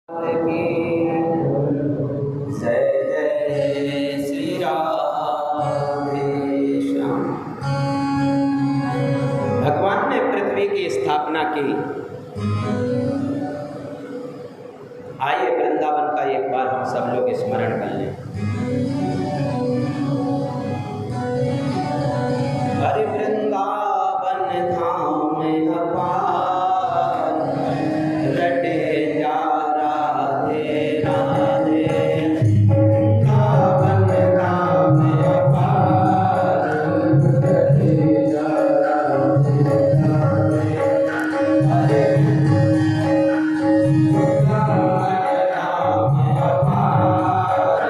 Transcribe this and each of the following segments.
की जय जय श्री राधे श्याम। भगवान ने पृथ्वी की स्थापना की। आइए वृंदावन का एक बार हम सब लोग स्मरण कर लें। हरि वृंदावन धाम अपार, रटे जा राधे राधे। वृंदावन धाम अपार, रटे जा राधे राधे। हरे वृंदावन धाम अपार,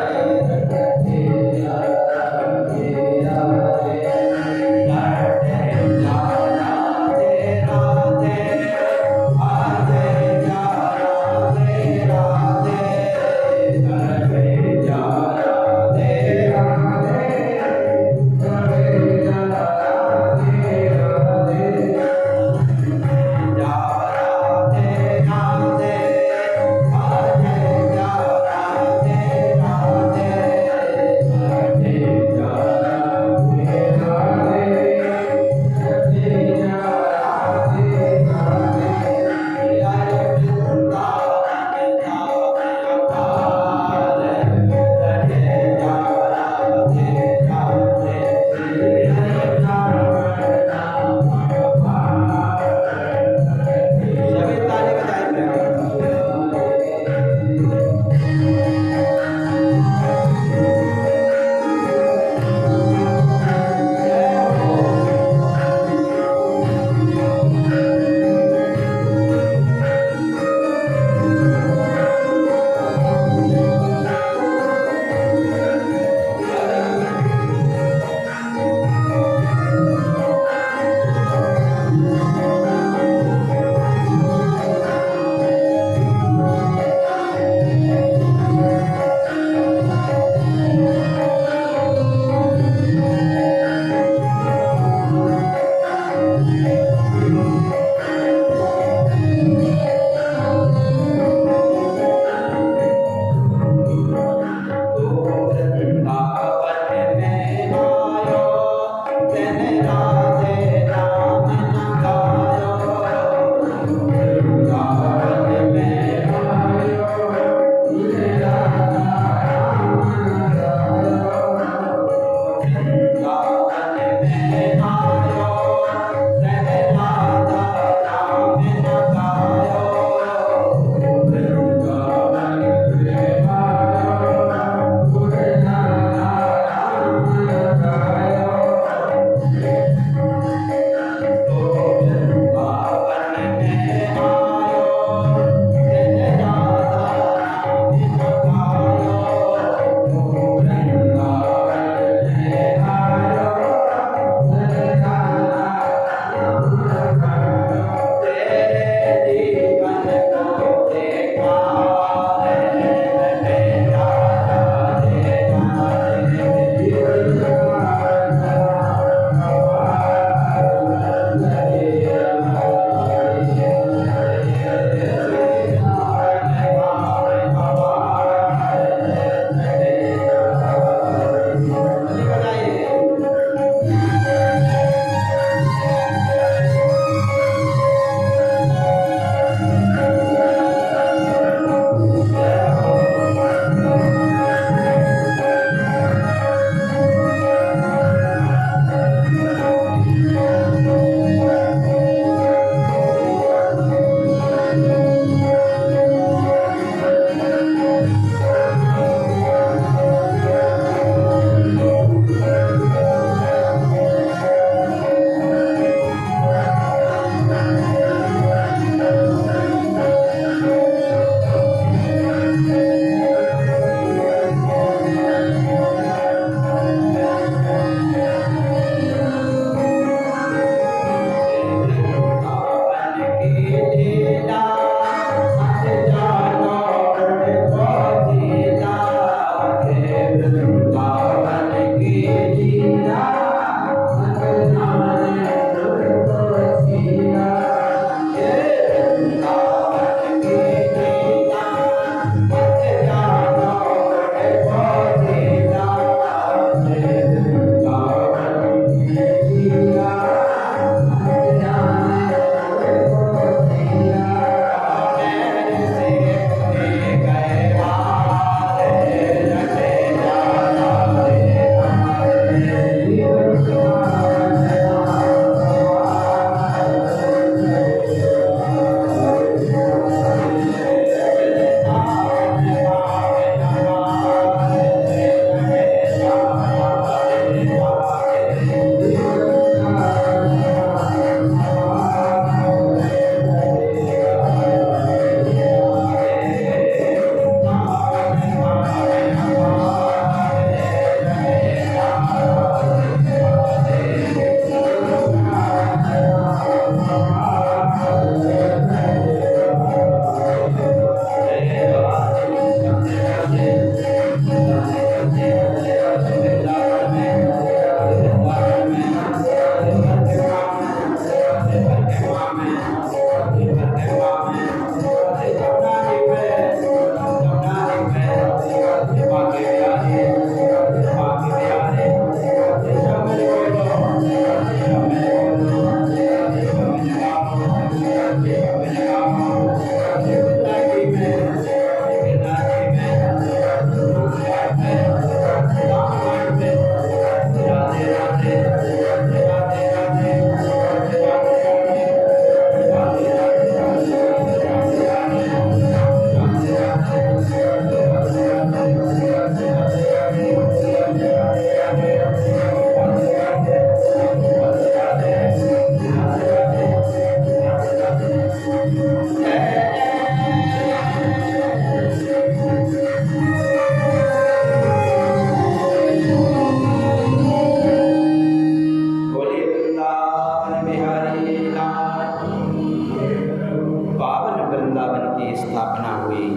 हुई।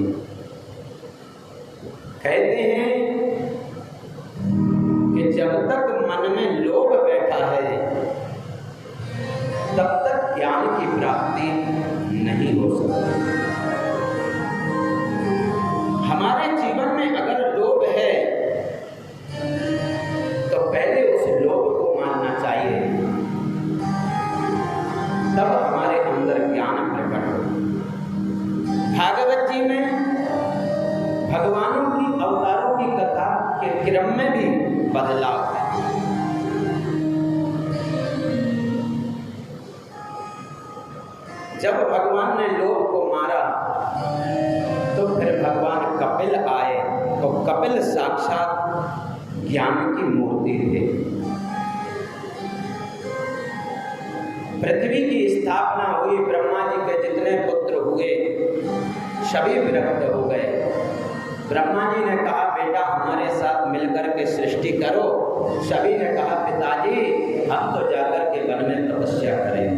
कहते हैं कि जब तक मन में लोभ बैठा है तब तक ज्ञान की प्राप्ति नहीं हो सकती। हमारे जीवन में अगर लोभ है तो पहले उस लोभ को मानना चाहिए, तब हमारे अंदर ज्ञान प्रकट हो। भागवत जी में भगवानों की अवतारों की कथा के क्रम में भी बदलाव है। जब भगवान ने लोभ को मारा तो फिर भगवान कपिल आए, तो कपिल साक्षात ज्ञान की मूर्ति थे। पृथ्वी की स्थापना हुई, ब्रह्मा जी के जितने पुत्र हुए सभी विरक्त हो गए। ब्रह्मा जी ने कहा बेटा हमारे साथ मिलकर के सृष्टि करो। सभी ने कहा पिताजी हम तो जाकर के वन में तपस्या करें।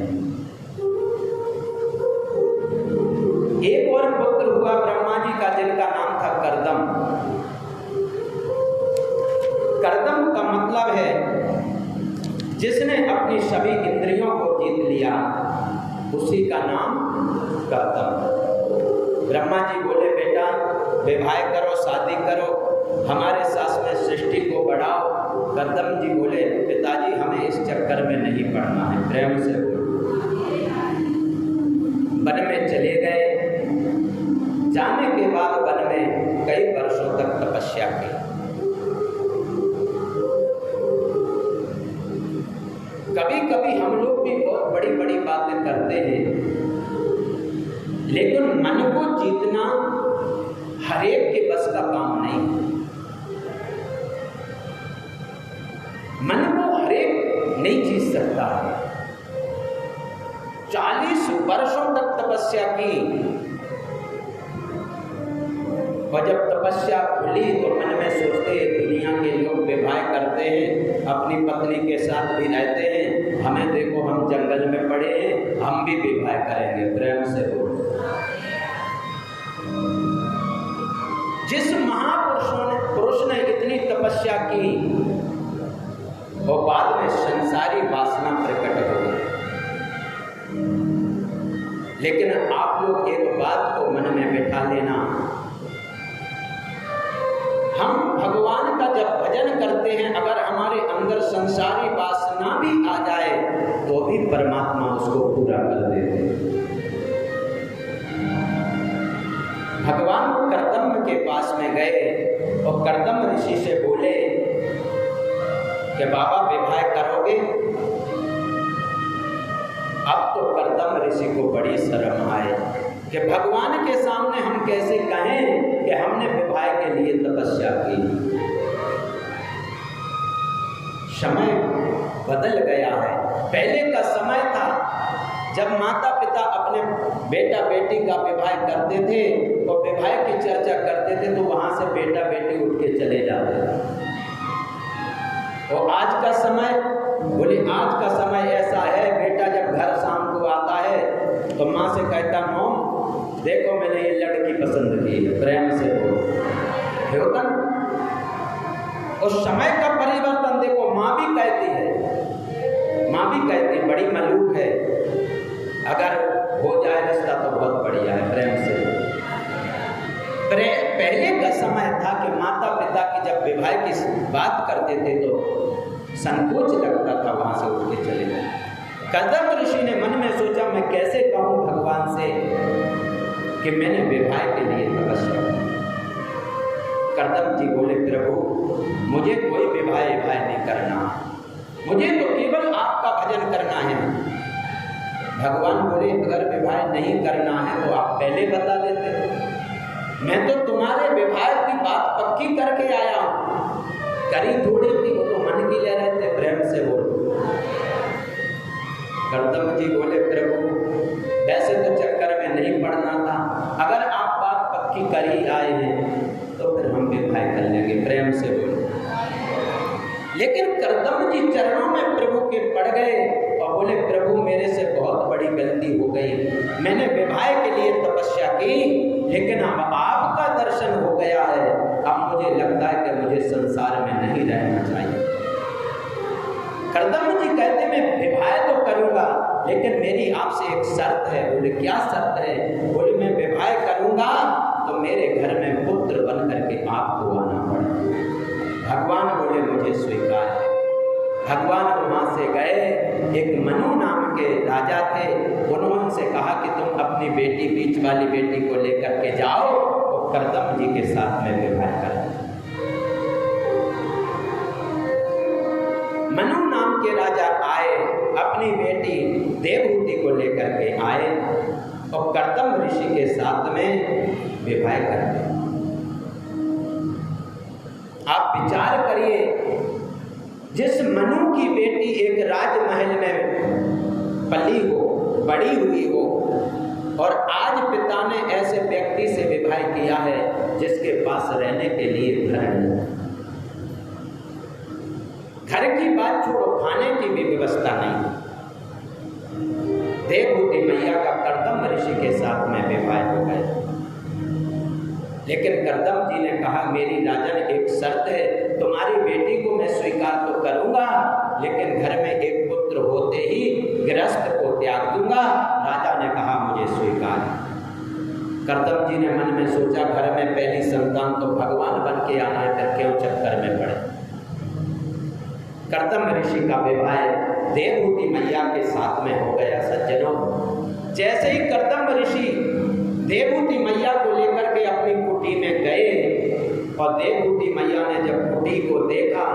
एक और पुत्र हुआ ब्रह्मा जी का जिनका नाम था कर्दम। कर्दम का मतलब है जिसने अपनी सभी इंद्रियों को जीत लिया, उसी का नाम कर्दम। ब्रह्मा जी बोले बेटा विवाह करो, शादी करो, हमारे साथ में सृष्टि को बढ़ाओ। कर्दम जी बोले पिताजी हमें इस चक्कर में नहीं पड़ना है। प्रेम से वन में चले गए। जाने के बाद वन में कई वर्षों तक तपस्या की। कभी कभी हम लोग भी बहुत बड़ी बड़ी बातें करते हैं, लेकिन मन को जीतना हर एक के बस का काम नहीं। मन को हर एक नहीं जीत सकता है। 40 वर्षों तक तपस्या की और जब तपस्या खुली तो मन में सोचते दुनिया के लोग विवाह करते हैं, अपनी पत्नी के साथ भी रहते हैं, हमें देखो हम जंगल में पड़े हैं, हम भी विवाह करेंगे। प्रेम से बोलो। जिस महापुरुष ने इतनी तपस्या की और बाद में संसारी वासना प्रकट हो गई। लेकिन आप लोग एक बात को मन में बिठा लेना, हम भगवान का जब भजन करते हैं, अगर हमारे अंदर संसारी वासना भी आ जाए तो भी परमात्मा उसको पूरा कर देते हैं। भगवान कर्दम के पास में गए और कर्दम ऋषि से बोले कि बाबा विवाह करोगे? अब तो कर्दम ऋषि को बड़ी शर्म आए कि भगवान के सामने हम कैसे कहें कि हमने विवाह के लिए तपस्या की। समय बदल गया है। पहले का समय था जब माता पिता अपने बेटा बेटी का विवाह करते थे और विवाह की चर्चा करते थे तो वहां से बेटा बेटी उठ के चले जाते थे। और आज का समय, बोले आज का समय ऐसा है, बेटा जब घर शाम को आता है तो माँ से कहता मॉम देखो मैंने ये लड़की पसंद की है। प्रेम से बोलो। होता और समय का परिवर्तन देखो, माँ भी कहती है बड़ी मलूक है, अगर हो जाए रिश्ता तो बहुत बढ़िया है। प्रेम से पहले का समय था कि माता पिता की जब विवाह की बात करते थे तो संकोच लगता था, वहां से उठ के चले गए। कर्दम ऋषि ने मन में सोचा मैं कैसे कहूं भगवान से कि मैंने विवाह के लिए तपस्या की। कर्दम जी बोले प्रभु मुझे कोई विवाह नहीं करना, मुझे तो केवल आपका भजन करना है। भगवान बोले अगर विवाह नहीं करना है तो आप पहले बता देते, मैं तो तुम्हारे विवाह की बात पक्की करके आया हूं। करी थोड़ी थी, वो तो मन की ले रहे थे। प्रेम से बोलो। कर्दम जी बोले प्रभु वैसे तो चक्कर में नहीं पड़ना था, अगर आप बात पक्की कर ही आए हैं तो फिर हम विवाह कर लेंगे। प्रेम से बोलो। लेकिन कर्दम जी चरणों में प्रभु के पड़ गए और और बोले प्रभु मेरे से बहुत बड़ी गलती हो गई, मैंने विवाह के लिए तपस्या की लेकिन अब आपका दर्शन हो गया है, अब मुझे लगता है कि मुझे संसार में नहीं रहना चाहिए। कर्दम जी कहते मैं विवाह तो करूंगा लेकिन मेरी आपसे एक शर्त है। बोले क्या शर्त है? बोले मैं विवाह करूंगा तो मेरे घर में पुत्र बन करके आपको आना पड़े। भगवान बोले मुझे स्वीकार है। भगवान वहां से गए, एक मनु नाम के राजा थे, उन्होंने से कहा कि तुम अपनी बेटी, बीच वाली बेटी को लेकर के जाओ और कर्दम जी के साथ में विवाह करो। मनु नाम के राजा आए, अपनी बेटी देवहूति को लेकर के आए और कर्दम ऋषि के साथ में विवाह करते। आप विचार करिए, जिस मनु की बेटी एक राजमहल में पली हो, बड़ी हुई हो, और आज पिता ने ऐसे व्यक्ति से विवाह किया है जिसके पास रहने के लिए घर नहीं, घर की बात छोड़ो, खाने की भी व्यवस्था नहीं। देवहूति मैया का कर्दम ऋषि के साथ में विवाह हो गए। लेकिन कर्दम जी ने कहा मेरी राजन एक शर्त है, तुम्हारी बेटी को मैं स्वीकार तो करूंगा लेकिन घर में एक पुत्र होते ही गृहस्थ को त्याग दूंगा। राजा ने कहा मुझे स्वीकार। कर्दम जी ने मन में सोचा घर में पहली संतान तो भगवान बन के आना है, फिर क्यों चक्कर में पड़े। कर्दम ऋषि का विवाह देवहूति मैया के साथ में हो गया। सज्जनों, जैसे ही कर्दम ऋषि देवहूति मैया को लेकर के अपनी कुटी में गए और देवहूति मैया ने जब कुटी को देखा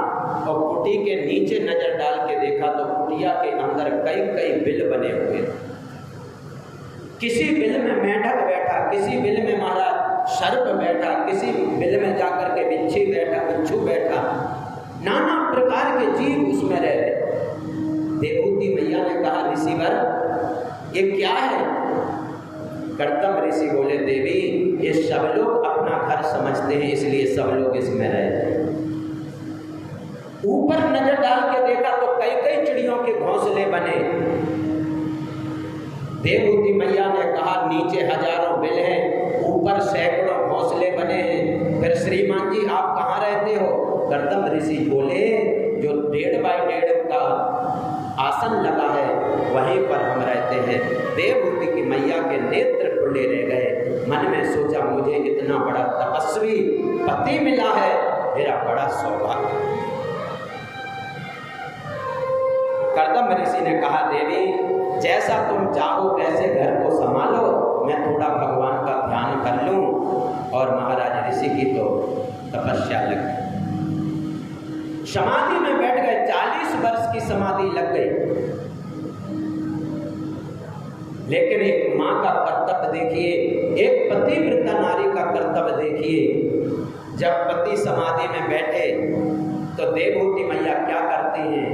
और कुटी के नीचे नजर डाल के देखा तो कुटिया के अंदर कई कई बिल बने हुए। किसी बिल में मेंढक बैठा, किसी बिल में महाराज सर्प बैठा, किसी बिल में जाकर के बिच्छू बैठा, नाना प्रकार के जीव उसमें रह रहे। देवहूति मैया ने कहा ऋषिवर ये क्या है? कर्दम ऋषि बोले देवी ये सब लोग अपना घर समझते हैं इसलिए सब लोग इसमें रहते हैं। ऊपर नजर डाल के देखा तो कई कई चिड़ियों के घोंसले बने। देवहूति मैया ने कहा नीचे हजारों बिल हैं, ऊपर सैकड़ों घोंसले बने हैं, फिर श्रीमान जी आप कहाँ रहते हो? कर्दम ऋषि बोले जो 1.5 बाय 1.5 का आसन लगा है वहीं पर हम रहते हैं। देवहूति की मैया के नेत्र खुले रह गए। मन में सोचा मुझे इतना बड़ा तपस्वी पति मिला है, मेरा बड़ा सौभाग्य। कर्दम ऋषि ने कहा देवी जैसा तुम चाहो वैसे घर को संभालो, मैं थोड़ा भगवान का ध्यान कर लूं। और महाराज ऋषि की तो तपस्या लग गई, समाधि में बैठ गए। 40 वर्ष की समाधि लग गई। लेकिन एक मां का कर्तव्य देखिए, एक पतिव्रता नारी का कर्तव्य देखिए। जब पति समाधि में बैठे तो देवहूति मैया क्या करती हैं?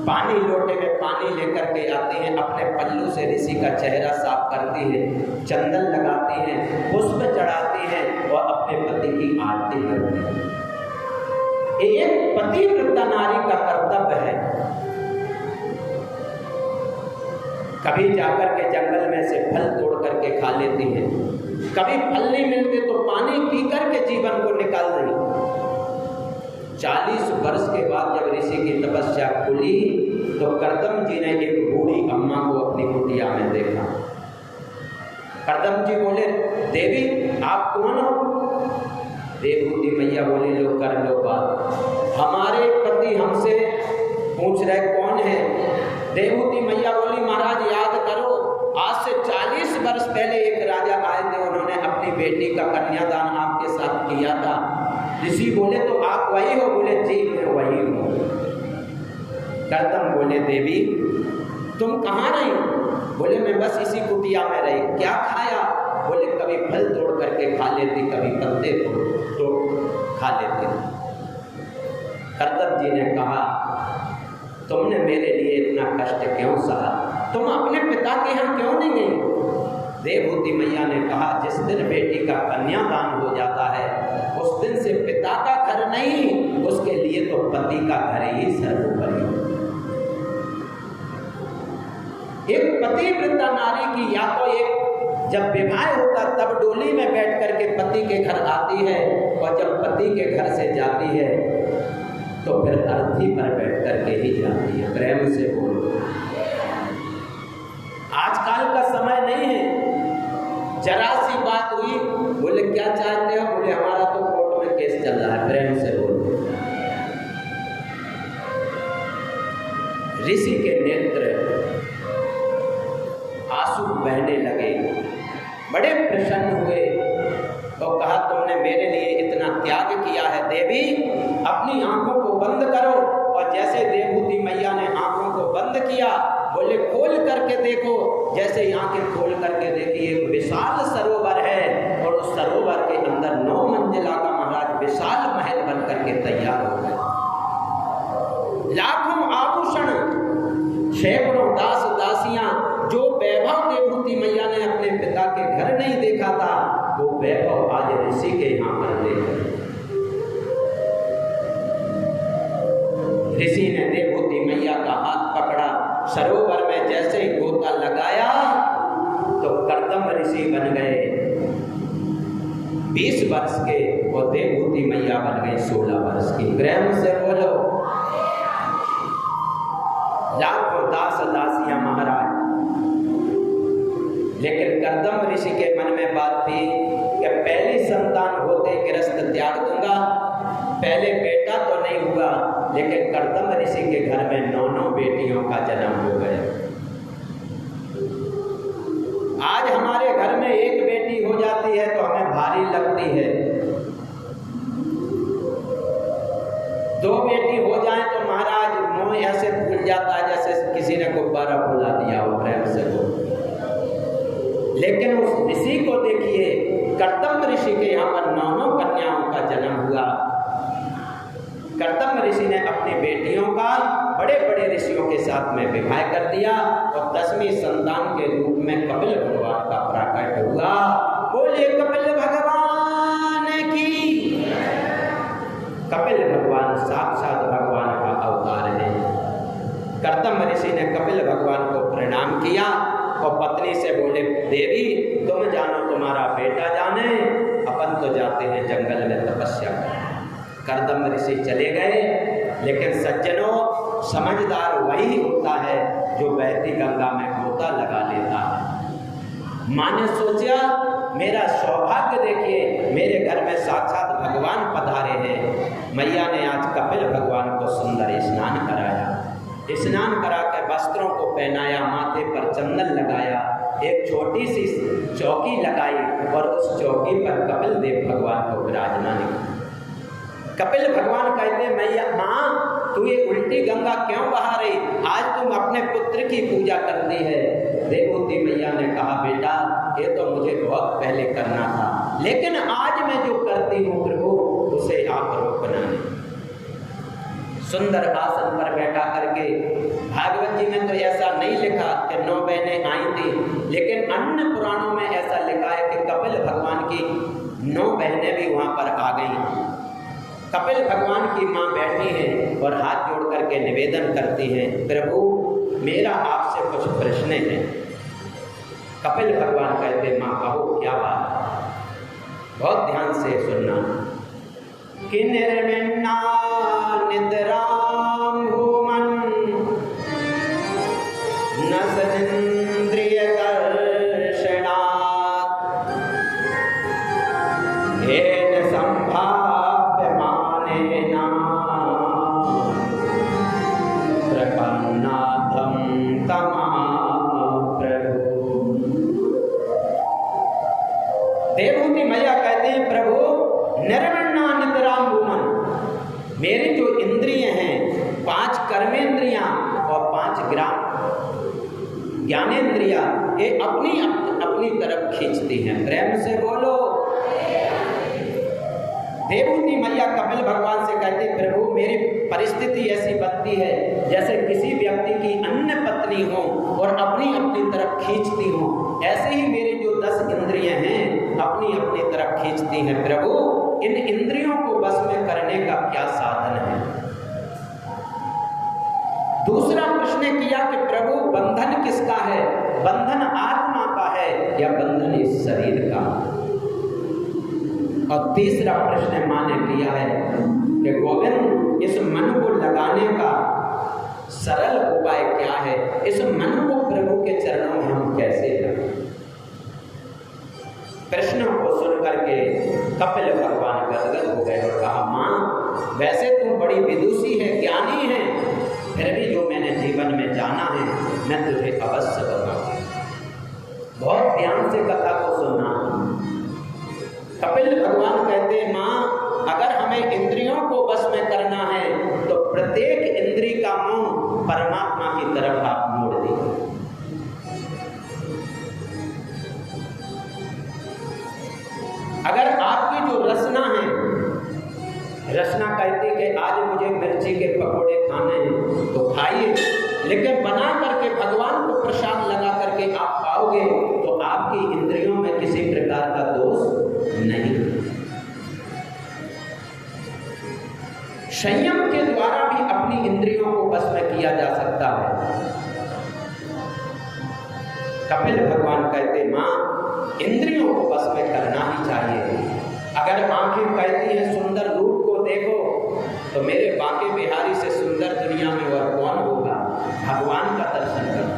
पानी, लोटे में पानी लेकर के आती हैं, अपने पल्लू से ऋषि का चेहरा साफ करती हैं, चंदन लगाती हैं, पुष्प चढ़ाती हैं और अपने पति की आरती करती हैं। एक पतिव्रता नारी का कर्तव्य है। कभी जाकर के जंगल में से फल तोड़ करके खा लेती हैं, कभी फल नहीं मिलते तो पानी पी करके जीवन को निकाल रही। 40 वर्ष के बाद जब ऋषि की तपस्या खुली तो कर्दम जी ने एक बूढ़ी अम्मा को अपनी कुटिया में देखा। कर्दम जी बोले देवी आप कौन हो? देवहूति मैया बोली लो कर लो बात, हमारे पति हमसे पूछ रहे कौन है। देवहूति मैया बोली महाराज याद करो, आज से 40 वर्ष पहले एक राजा आए थे, उन्होंने अपनी बेटी का कन्यादान आपके साथ किया था। ऋषि बोले तो आप वही हो? बोले जी मैं वही हूँ। कर्दम बोले देवी तुम कहाँ रही? बोले मैं बस इसी कुटिया में रही। क्या खाया? बोले कभी फल तोड़ करके खा लेती, कभी पत्ते तोड़ खा लेती। कर्दम जी ने कहा तुमने मेरे लिए इतना कष्ट क्यों सहा? तुम अपने पिता के यहाँ क्यों नहीं गई? देवहूति मैया ने कहा जिस दिन बेटी का कन्यादान हो जाता है उस दिन से पिता का घर नहीं, उसके लिए तो पति का घर ही सर्वोपरि। एक पतिव्रता नारी की या तो एक जब विवाह होता तब डोली में बैठ करके पति के घर आती है, और जब पति के घर से जाती है तो फिर अर्थी पर बैठ करके ही जाती है। प्रेम से बोलो। आजकल का समय नहीं है, जरा सी बात हुई, बोले क्या चाहते हो, बोले हमारा तो कोर्ट में केस चल रहा है। प्रेम से बोलो। ऋषि के नेत्र आंसू बहने लगे, बड़े प्रसन्न हुए और कहा तुमने मेरे लिए इतना त्याग किया है देवी, अपनी आंखों को बंद करो। और जैसे देवहूति मैया ने आंखों को बंद किया, बोले खोल करके देखो। जैसे ही आंखें खोल करके देखी, एक विशाल सरोवर है और उस सरोवर के अंदर 9 मंजिला का महाराज विशाल महल बन करके तैयार हो गया। लाखों आभूषण, सैकड़ों दास दासियां, जो वैभव देवहूति मैया ने अपने पिता के घर नहीं देखा था, वो वैभव आज ऋषि के यहाँ पर देखा। ऋषि ने देवहूति मैया का हाथ पकड़ा, सरोवर में जैसे ही गोता लगाया तो कर्दम ऋषि बन गए 20 वर्ष के, और देवहूति मैया बन गई 16 वर्ष की। प्रेम से बोलो। लाखों दास दासियां महाराज। लेकिन कर्दम ऋषि के मन में बात थी कि पहली संतान होते गृहस्थ त्याग दूंगा। पहले बेटा तो नहीं हुआ, लेकिन कर्दम ऋषि के घर में 9 बेटियों का जन्म हो गया। आज हमारे घर में एक बेटी हो जाती है तो हमें भारी लगती है, 2 बेटी हो जाए तो महाराज मुंह ऐसे फूल जाता है जैसे किसी ने गुब्बारा फुला दिया हो। प्रेम से बोलो। लेकिन उस ऋषि को देखिए, कर्दम ऋषि के यहाँ पर 9 कन्याओं का जन्म हुआ। कर्दम ऋषि ने अपनी बेटियों का बड़े बड़े ऋषियों के साथ में विवाह कर दिया, और 10वीं संतान के रूप में कपिल भगवान का प्रकट हुआ। बोलिए कपिल भगवान की। कपिल भगवान साक्षात भगवान का अवतार है। कर्दम ऋषि ने कपिल भगवान को प्रणाम किया और पत्नी से बोले, देवी तुम जानो तुम्हारा बेटा जाने, अपन तो जाते हैं जंगल में तपस्या करने। कर्दम ऋषि चले गए, लेकिन सज्जनों, समझदार वही होता है जो बहती गंगा में गोता लगा लेता है। माँ ने सोचा मेरा सौभाग्य देखिए, मेरे घर में साक्षात भगवान पधारे हैं। मैया ने आज कपिल भगवान को सुंदर स्नान कराया, स्नान करा के वस्त्रों को पहनाया, माथे पर चंदन लगाया, एक छोटी सी चौकी लगाई और उस चौकी पर कपिल देव भगवान को विराजमान किया। कपिल भगवान कहते मैया माँ तू ये उल्टी गंगा क्यों बहा रही, आज तुम अपने पुत्र की पूजा करती है। देवहूति मैया ने कहा बेटा ये तो मुझे बहुत पहले करना था, लेकिन आज मैं जो करती हूँ प्रभु उसे आप रोकना नहीं। सुंदर आसन पर बैठा करके, भागवत जी में तो ऐसा नहीं लिखा कि 9 बहनें आई थी, लेकिन अन्य पुराणों में ऐसा लिखा है कि कपिल भगवान की 9 बहनें भी वहां पर आ गई। कपिल भगवान की माँ बैठी हैं और हाथ जोड़ करके निवेदन करती हैं, प्रभु मेरा आपसे कुछ प्रश्न है। कपिल भगवान कहते माँ कहो क्या बात। बहुत ध्यान से सुनना। कि निर्विण्णा निद्रां भूमन् न सदिन्द्रिय दर्शनात् येन संभाव्यमानेन प्रपन्नाथं तमाप्रभु। देवहूति मैया कहते हैं प्रभु निर्विण्णा निद्रां भूमन्, मेरी जो इंद्रियां हैं 5 कर्मेंद्रियां और 5 ज्ञानेंद्रियां ये अपनी तरफ खींचती हैं। प्रेम से बोलो। देवहूति मैया कपिल भगवान से कहती प्रभु मेरी परिस्थिति ऐसी बनती है जैसे किसी व्यक्ति की अन्य पत्नी हो और अपनी तरफ खींचती हो, ऐसे ही मेरी जो 10 इंद्रियां हैं अपनी तरफ खींचती हैं। प्रभु इन इंद्रियों को बस में करने का क्या साधन है। दूसरा प्रश्न किया कि प्रभु बंधन किसका है, बंधन आत्मा का है या बंधन इस शरीर का। और तीसरा प्रश्न मां ने किया है कि गोविंद इस मन को लगाने का सरल उपाय क्या है, इस मन को प्रभु के चरणों में हम कैसे लगाएं। प्रश्नों को सुनकर के कपिल भगवान गदगद हो गए और कहा, मां वैसे तुम बड़ी विदुषी है, ज्ञानी है, फिर भी जो मैंने जीवन में जाना है मैं तुझे अवश्य बताऊंगा। बहुत ध्यान से कथा को सुनना। कपिल भगवान कहते हैं, मां अगर हमें इंद्रियों को वश में करना है तो प्रत्येक इंद्री का मुंह परमात्मा की तरफ आप मोड़ दीजिए। अगर आपकी जो रचना है, रचना कहती कि आज मुझे मिर्ची के पकोड़े खाने हैं तो खाइए, लेकिन बना करके भगवान को प्रसाद लगा करके आप खाओगे तो आपकी इंद्रियों में किसी प्रकार का दोष नहीं। संयम के द्वारा भी अपनी इंद्रियों को वश में किया जा सकता है। कपिल भगवान कहते, मां इंद्रियों को वश में करना ही चाहिए। अगर आंखें कहती हैं सुंदर रूप को देखो तो मेरे बांके बिहारी से सुंदर दुनिया में और कौन होगा, भगवान का दर्शन करो।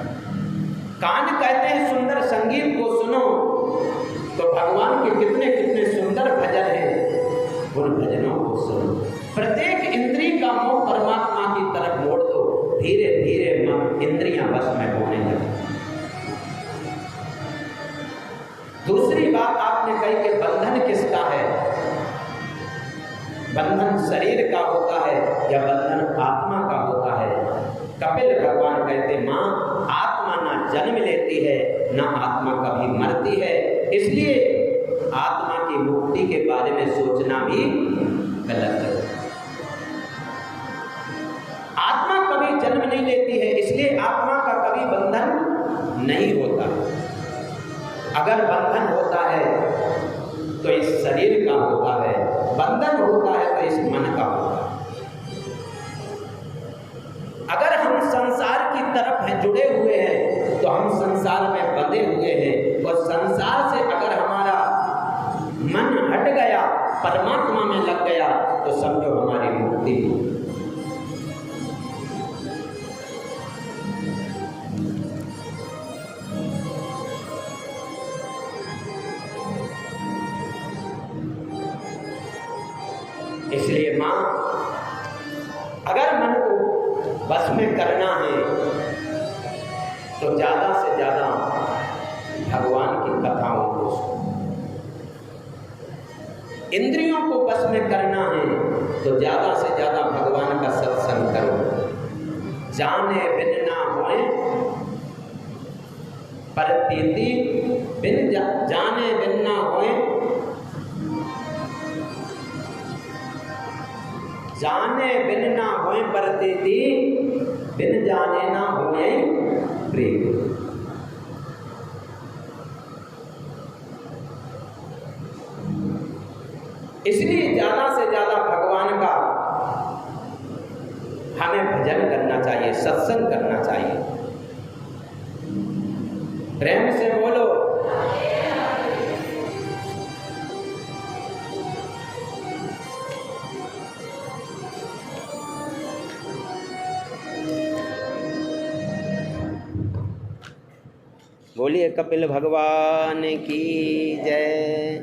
कान कहते हैं सुंदर संगीत को सुनो तो भगवान के कितने कितने सुंदर भजन हैं, उन भजनों को सुनो। प्रत्येक इंद्री का मोह परमात्मा की तरफ मोड़ दो, धीरे धीरे मन इंद्रियां वश में होने लगे। दूसरी बात आपने कही कि बंधन किसका है, बंधन शरीर का होता है या बंधन आत्मा का होता है। कपिल भगवान कहते, मां आत्मा ना जन्म लेती है ना आत्मा कभी मरती है, इसलिए आत्मा की मुक्ति के बारे में सोचना भी गलत है। आत्मा कभी जन्म नहीं लेती है, इसलिए आत्मा का कभी बंधन नहीं होता। अगर बंधन होता है तो इस शरीर का होता है, बंधन होता है तो इस मन का होता है। अगर हम संसार की तरफ हैं, जुड़े हुए हैं, तो हम संसार में बंधे हुए हैं, और संसार से अगर हमारा मन हट गया, परमात्मा में लग गया, तो समझो हमारी मुक्ति हुई। इसलिए मां अगर मन को वश में करना है तो ज्यादा से ज्यादा भगवान की कथाओं को सुनो। इंद्रियों को वश में करना है तो ज्यादा से ज्यादा भगवान का सत्संग करो। जाने बिन ना होए परतीति बिन जाने बिन ना होए, जाने बिन ना होए परतीति बिन जाने ना होए प्रेम। इसलिए ज्यादा से ज्यादा भगवान का हमें भजन करना चाहिए, सत्संग करना चाहिए। प्रेम से बोलो। बोलिए कपिल भगवान की जय।